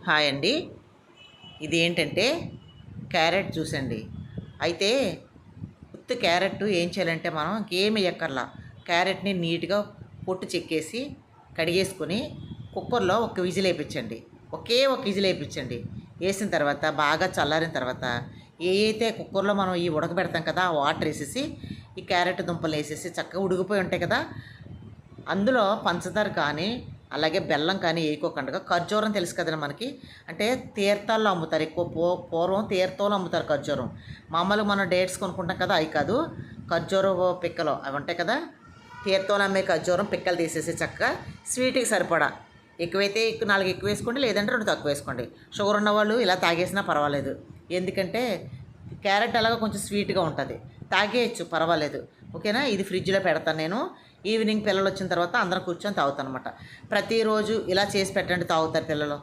Hi అండి. ఇది ఏంటంటే క్యారెట్ జ్యూస్ అండి. అయితే ఉత్తి క్యారెట్ ఏం చేయాలంటే మనం ఇంకేమి ఎక్కర్లా. క్యారెట్ని నీట్గా పొట్టు చెక్కేసి కడిగేసుకొని కుక్కర్లో ఒక విజిల్ వేయించండి. ఒకే ఒక విజిల్ వేయించండి. వేసిన తర్వాత బాగా చల్లారిన తర్వాత ఏ అయితే కుక్కర్లో మనం ఈ ఉడకబెడతాం కదా ఆ వాటర్ వేసేసి ఈ క్యారెట్ దుంపలు వేసేసి చక్కగా ఉడికిపోయి ఉంటాయి కదా, అందులో పంచదార కానీ అలాగే బెల్లం కానీ వేయకోకుండా ఖర్జూరం తెలుసు కదండి మనకి. అంటే తీర్థాల్లో అమ్ముతారు ఎక్కువ. పూర్వం తీర్థంలో అమ్ముతారు ఖర్జూరం. మామూలుగా మనం డేట్స్ కొనుక్కుంటాం కదా, అవి కాదు. ఖర్జూరం పిక్కలు అవి ఉంటాయి కదా, తీర్థంలో అమ్మే ఖర్జూరం పిక్కలు తీసేసి చక్కగా స్వీట్కి సరిపడా ఎక్కువైతే 4 ఎక్కువ వేసుకోండి, లేదంటే 2 తక్కువ వేసుకోండి. షుగర్ ఉన్నవాళ్ళు ఇలా తాగేసినా పర్వాలేదు. ఎందుకంటే క్యారెట్ అలాగా కొంచెం స్వీట్గా ఉంటుంది, తాగేయచ్చు పర్వాలేదు. ఓకేనా. ఇది ఫ్రిడ్జ్లో పెడతాను నేను. ఈవినింగ్ పిల్లలు వచ్చిన తర్వాత అందరం కూర్చొని తాగుతాను అనమాట. ప్రతిరోజు ఇలా చేసి పెట్టండి, తాగుతారు పిల్లలు.